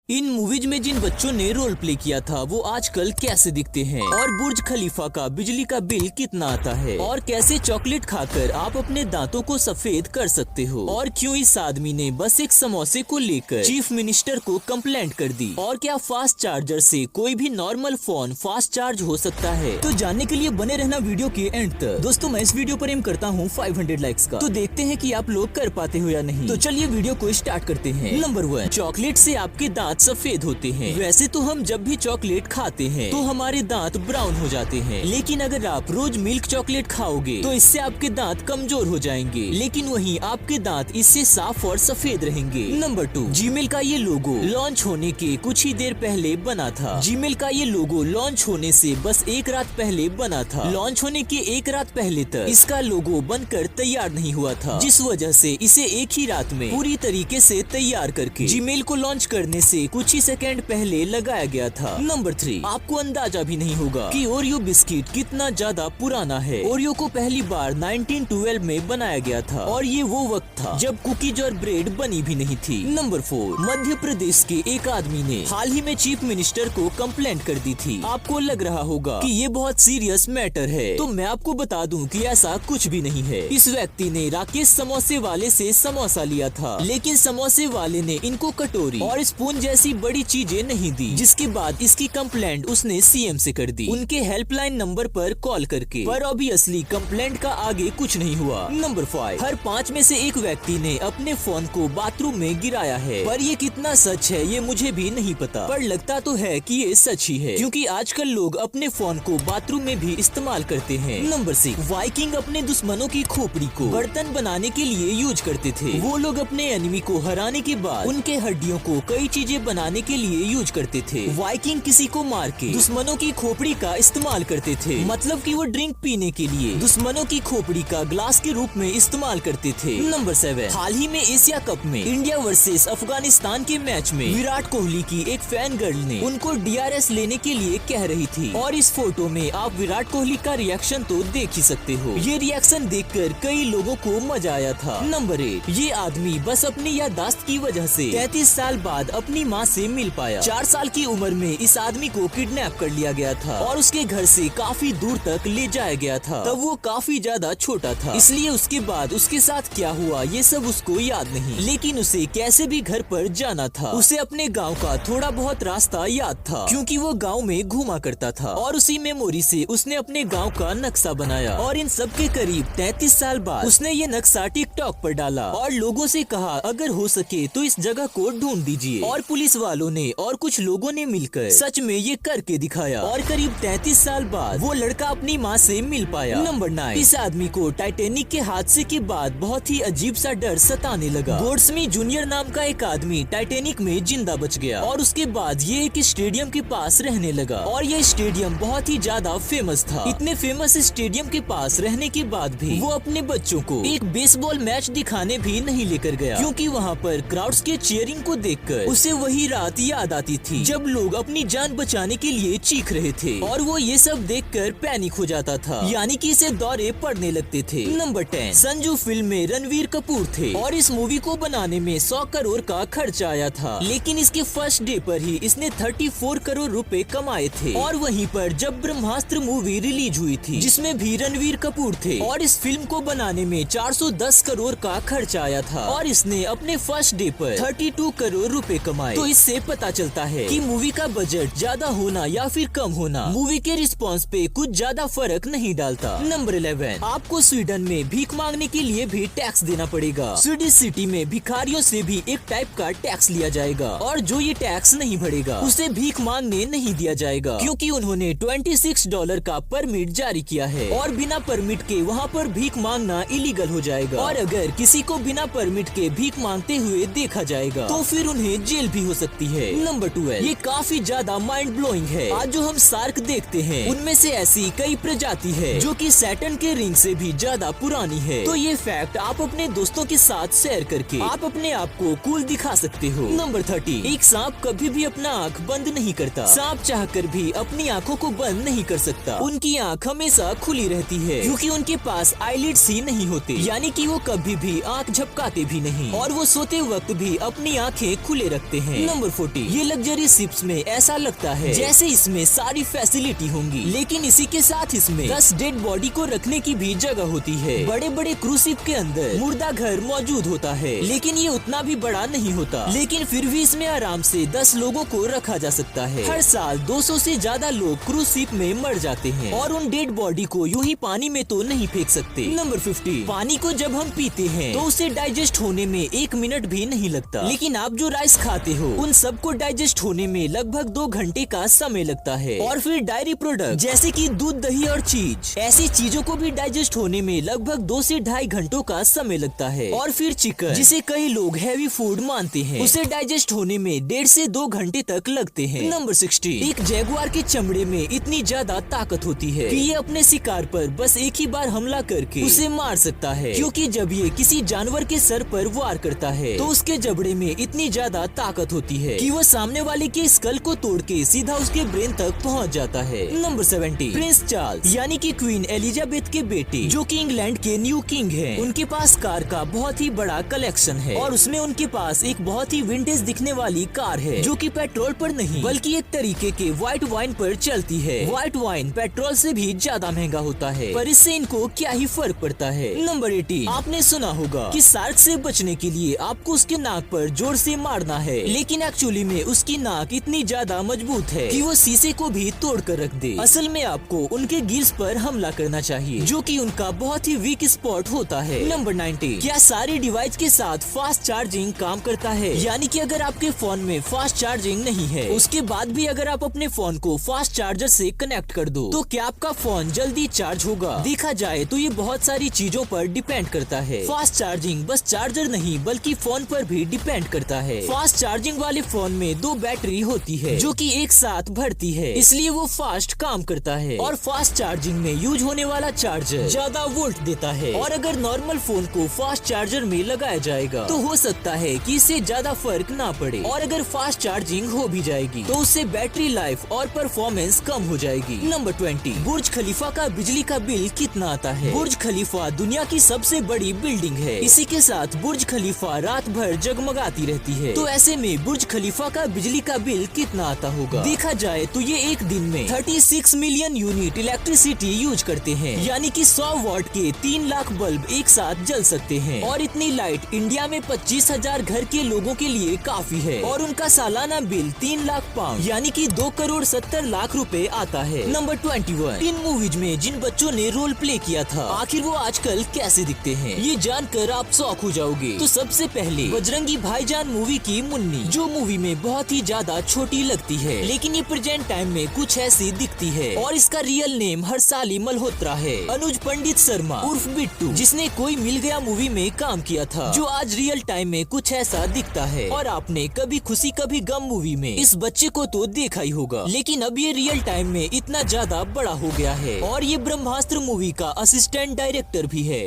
इन movies में जिन बच्चों ने रोल प्ले किया था वो आजकल कैसे दिखते हैं और बुर्ज खलीफा का बिजली का बिल कितना आता है और कैसे चॉकलेट खाकर आप अपने दांतों को सफेद कर सकते हो और क्यों इस आदमी ने बस एक समोसे को लेकर चीफ मिनिस्टर को कंप्लेंट कर दी और क्या फास्ट चार्जर से कोई भी नॉर्मल फोन फास्ट चार्ज हो सकता है। तो जानने के लिए बने रहना वीडियो के एंड तक। दोस्तों मैं इस वीडियो पर एम करता हूँ 500 लाइक्स का, तो देखते हैं कि आप लोग कर पाते हो या नहीं। तो चलिए वीडियो को स्टार्ट करते हैं। नंबर 1, चॉकलेट से आपके दांत सफेद होते हैं। वैसे तो हम जब भी चॉकलेट खाते हैं तो हमारे दांत ब्राउन हो जाते हैं, लेकिन अगर आप रोज मिल्क चॉकलेट खाओगे तो इससे आपके दांत कमजोर हो जाएंगे, लेकिन वहीं आपके दांत इससे साफ और सफेद रहेंगे। नंबर 2, जीमेल का ये लोगो लॉन्च होने के कुछ ही देर पहले बना था। जीमेल का ये लोगो लॉन्च होने से बस एक रात पहले बना था। लॉन्च होने के एक रात पहले तक इसका लोगो बनकर तैयार नहीं हुआ था, जिस वजह से इसे एक ही रात में पूरी तरीके से तैयार करके जीमेल को लॉन्च करने से कुछ ही सेकंड पहले लगाया गया था। नंबर 3, आपको अंदाजा भी नहीं होगा कि ओरियो बिस्किट कितना ज्यादा पुराना है। ओरियो को पहली बार 1912 में बनाया गया था और ये वो वक्त था जब कुकीज और ब्रेड बनी भी नहीं थी। नंबर 4, मध्य प्रदेश के एक आदमी ने हाल ही में चीफ मिनिस्टर को कंप्लेंट कर दी थी। आपको लग रहा होगा कि ये बहुत सीरियस मैटर है, तो मैं आपको बता दूं कि ऐसा कुछ भी नहीं है। इस व्यक्ति ने राकेश समोसे वाले से समोसा लिया था, लेकिन समोसे वाले ने इनको कटोरी और स्पून जैसी बड़ी चीजें नहीं दी, जिसके बाद इसकी कंप्लेंट उसने सीएम से कर दी, उनके हेल्पलाइन नंबर पर कॉल करके। पर ऑब्वियसली कंप्लेंट का आगे कुछ नहीं हुआ। नंबर 5, हर 5 में से एक व्यक्ति ने अपने फोन को बाथरूम में गिराया है, पर ये कितना सच है ये मुझे भी नहीं पता, पर लगता तो है कि ये सच ही है, क्योंकि आजकल लोग अपने फोन को बाथरूम में भी इस्तेमाल करते हैं। नंबर 6, वाइकिंग अपने दुश्मनों की खोपड़ी को बर्तन बनाने के लिए यूज करते थे। वो लोग अपने एनिमी को हराने के बाद उनके हड्डियों को कई चीजें बनाने के लिए यूज करते थे। वाइकिंग किसी को मार के दुश्मनों की खोपड़ी का इस्तेमाल करते थे, मतलब कि वो ड्रिंक पीने के लिए दुश्मनों की खोपड़ी का ग्लास के रूप में इस्तेमाल करते थे। नंबर 7, हाल ही में एशिया कप में इंडिया वर्सेस अफगानिस्तान के मैच में विराट कोहली की एक फैन गर्ल ने उनको डीआरएस लेने के लिए कह रही थी, और इस फोटो में आप विराट कोहली का रिएक्शन तो देख ही सकते हो। ये रिएक्शन देखकर कई लोगों को मजा आया था। नंबर 8, ये आदमी बस अपनी याददाश्त की वजह से 33 साल बाद अपनी माँ से मिल पाया। 4 साल की उम्र में इस आदमी को किडनैप कर लिया गया था और उसके घर से काफी दूर तक ले जाया गया था। तब वो काफी ज्यादा छोटा था, इसलिए उसके बाद उसके साथ क्या हुआ ये सब उसको याद नहीं, लेकिन उसे कैसे भी घर पर जाना था। उसे अपने गांव का थोड़ा बहुत रास्ता याद था, क्योंकि वो गांव में घूमा करता था, और उसी मेमोरी से उसने अपने गांव का नक्शा बनाया। और इन सब के करीब 33 साल बाद उसने ये नक्शा टिकटॉक पर डाला और लोगों से कहा अगर हो सके तो इस जगह को ढूंढ दीजिए। और पुलिस वालों ने और कुछ लोगों ने मिलकर सच में ये करके दिखाया, और करीब 33 साल बाद वो लड़का अपनी माँ से मिल पाया। नंबर 9, इस आदमी को टाइटैनिक के हादसे के बाद बहुत ही अजीब सा डर सताने लगा। गोड्समी जूनियर नाम का एक आदमी टाइटैनिक में जिंदा बच गया, और उसके बाद ये एक स्टेडियम के पास रहने लगा, और ये स्टेडियम बहुत ही ज्यादा फेमस था। इतने फेमस स्टेडियम के पास रहने के बाद भी वो अपने बच्चों को एक बेसबॉल मैच दिखाने भी नहीं लेकर गया, क्योंकि वहाँ पर क्राउड्स के चीयरिंग को देखकर उसे वही रात याद आती थी जब लोग अपनी जान बचाने के लिए चीख रहे थे, और वो ये सब देखकर पैनिक हो जाता था, यानी कि इसे दौरे पड़ने लगते थे। नंबर 10, संजू फिल्म में रणवीर कपूर थे, और इस मूवी को बनाने में 100 करोड़ का खर्चा आया था, लेकिन इसके फर्स्ट डे पर ही इसने 34 करोड़ रुपए कमाए थे। और वहीं पर जब ब्रह्मास्त्र मूवी रिलीज हुई थी, जिसमें भी रणवीर कपूर थे, और इस फिल्म को बनाने में 410 करोड़ का खर्चा आया था, और इसने अपने फर्स्ट डे पर 32 करोड़ रुपए कमाए। तो इससे पता चलता है कि मूवी का बजट ज्यादा होना या फिर कम होना मूवी के रिस्पांस पे कुछ ज्यादा फर्क नहीं डालता। नंबर 11, आपको स्वीडन में भीख मांगने के लिए भी टैक्स देना पड़ेगा। स्वीडिश सिटी में भिखारियों से भी एक टाइप का टैक्स लिया जाएगा, और जो ये टैक्स नहीं भरेगा उसे भीख मांगने नहीं दिया जाएगा, क्योंकि उन्होंने $26 का परमिट जारी किया है, और बिना परमिट के वहाँ पर भीख मांगना इलीगल हो जाएगा। और अगर किसी को बिना परमिट के भीख मांगते हुए देखा जाएगा तो फिर उन्हें जेल भी हो सकती है। नंबर 12, ये काफी ज्यादा माइंड ब्लोइंग है। आज जो हम शार्क देखते हैं उनमें से ऐसी कई प्रजाति है जो कि सैटर्न के रिंग से भी ज्यादा पुरानी है। तो ये फैक्ट आप अपने दोस्तों के साथ शेयर करके आप अपने आप को कूल दिखा सकते हो। नंबर 13, एक सांप कभी भी अपना आँख बंद नहीं करता। सांप चाहकर भी अपनी आँखों को बंद नहीं कर सकता। उनकी आँख हमेशा खुली रहती है, क्योंकि उनके पास आईलिड्स ही नहीं होते, यानी कि वो कभी भी आँख झपकाते भी नहीं, और वो सोते वक्त भी अपनी आँखें खुले रखते हैं। हैं। नंबर 40, ये लग्जरी शिप्स में ऐसा लगता है जैसे इसमें सारी फैसिलिटी होंगी, लेकिन इसी के साथ इसमें 10 डेड बॉडी को रखने की भी जगह होती है। बड़े बड़े क्रूज शिप के अंदर मुर्दा घर मौजूद होता है, लेकिन ये उतना भी बड़ा नहीं होता, लेकिन फिर भी इसमें आराम से 10 लोगों को रखा जा सकता है। हर साल 200 से ज्यादा लोग क्रूज शिप में मर जाते हैं और उन डेड बॉडी को यूं ही पानी में तो नहीं फेंक सकते। नंबर 50, पानी को जब हम पीते हैं तो उसे डाइजेस्ट होने में 1 मिनट भी नहीं लगता, लेकिन आप जो राइस खाते हो उन सबको डाइजेस्ट होने में लगभग 2 घंटे का समय लगता है। और फिर डायरी प्रोडक्ट जैसे कि दूध, दही और चीज, ऐसी चीजों को भी डाइजेस्ट होने में लगभग 2 से 2.5 घंटों का समय लगता है। और फिर चिकन, जिसे कई लोग हैवी फूड मानते हैं, उसे डाइजेस्ट होने में 1.5 से 2 घंटे तक लगते हैं। नंबर 60, एक जैगुआर के चमड़े में इतनी ज्यादा ताकत होती है कि ये अपने शिकार पर बस एक ही बार हमला करके उसे मार सकता है, क्योंकि जब ये किसी जानवर के सर पर वार करता है तो उसके जबड़े में इतनी ज्यादा ताकत होती है कि वो सामने वाले के स्कल को तोड़ के सीधा उसके ब्रेन तक पहुंच जाता है। नंबर 70, प्रिंस चार्ल्स यानी कि क्वीन एलिजाबेथ के बेटे, जो कि इंग्लैंड के न्यू किंग हैं, उनके पास कार का बहुत ही बड़ा कलेक्शन है और उसमें उनके पास एक बहुत ही विंटेज दिखने वाली कार है, जो कि पेट्रोल पर नहीं बल्कि एक तरीके के व्हाइट वाइन पर चलती है। व्हाइट वाइन पेट्रोल से भी ज्यादा महंगा होता है, पर इससे इनको क्या ही फर्क पड़ता है। नंबर 80, आपने सुना होगा कि शार्क से बचने के लिए आपको उसके नाक पर जोर से मारना है, लेकिन एक्चुअली में उसकी नाक इतनी ज्यादा मजबूत है कि वो शीशे को भी तोड़ कर रख दे। असल में आपको उनके गिल्स पर हमला करना चाहिए, जो कि उनका बहुत ही वीक स्पॉट होता है। नंबर 90, क्या सारे डिवाइस के साथ फास्ट चार्जिंग काम करता है? यानी कि अगर आपके फोन में फास्ट चार्जिंग नहीं है, उसके बाद भी अगर आप अपने फोन को फास्ट चार्जर से कनेक्ट कर दो तो क्या आपका फोन जल्दी चार्ज होगा? देखा जाए तो ये बहुत सारी चीजों पर डिपेंड करता है। फास्ट चार्जिंग बस चार्जर नहीं बल्कि फोन पर भी डिपेंड करता है। फास्ट चार्जिंग वाले फोन में 2 बैटरी होती है जो कि एक साथ भरती है, इसलिए वो फास्ट काम करता है। और फास्ट चार्जिंग में यूज होने वाला चार्जर ज्यादा वोल्ट देता है, और अगर नॉर्मल फोन को फास्ट चार्जर में लगाया जाएगा तो हो सकता है कि इससे ज्यादा फर्क ना पड़े, और अगर फास्ट चार्जिंग हो भी जाएगी तो उससे बैटरी लाइफ और परफॉर्मेंस कम हो जाएगी। नंबर 20, बुर्ज खलीफा का बिजली का बिल कितना आता है? बुर्ज खलीफा दुनिया की सबसे बड़ी बिल्डिंग है, इसी के साथ बुर्ज खलीफा रात भर जगमगाती रहती है, तो ऐसे में बुर्ज खलीफा का बिजली का बिल कितना आता होगा? देखा जाए तो ये एक दिन में 36 मिलियन यूनिट इलेक्ट्रिसिटी यूज करते हैं, यानी कि 100 वॉट के 3 लाख बल्ब एक साथ जल सकते हैं। और इतनी लाइट इंडिया में 25,000 घर के लोगों के लिए काफी है, और उनका सालाना बिल 3 लाख पाउंड यानी कि 2 करोड़ 70 लाख रुपए आता है। नंबर 21, इन मूवीज में जिन बच्चों ने रोल प्ले किया था आखिर वो आजकल कैसे दिखते हैं, ये जानकर आप शॉक हो जाओगे। तो सबसे पहले बजरंगी भाईजान मूवी की मुन्नी, जो मूवी में बहुत ही ज्यादा छोटी लगती है, लेकिन ये प्रेजेंट टाइम में कुछ ऐसी दिखती है, और इसका रियल नेम हर्षाली मल्होत्रा है। अनुज पंडित शर्मा उर्फ बिट्टू, जिसने कोई मिल गया मूवी में काम किया था, जो आज रियल टाइम में कुछ ऐसा दिखता है। और आपने कभी खुशी कभी गम मूवी में इस बच्चे को तो देखा ही होगा, लेकिन अब ये रियल टाइम में इतना ज्यादा बड़ा हो गया है, और ये ब्रह्मास्त्र मूवी का असिस्टेंट डायरेक्टर भी है।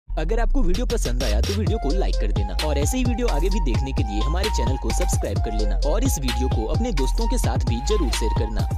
अगर आपको वीडियो पसंद आया तो वीडियो को लाइक कर देना, और ऐसे ही वीडियो आगे भी देखने के लिए हमारे चैनल को सब्सक्राइब कर लेना, और इस वीडियो को अपने दोस्तों के साथ भी जरूर शेयर करना।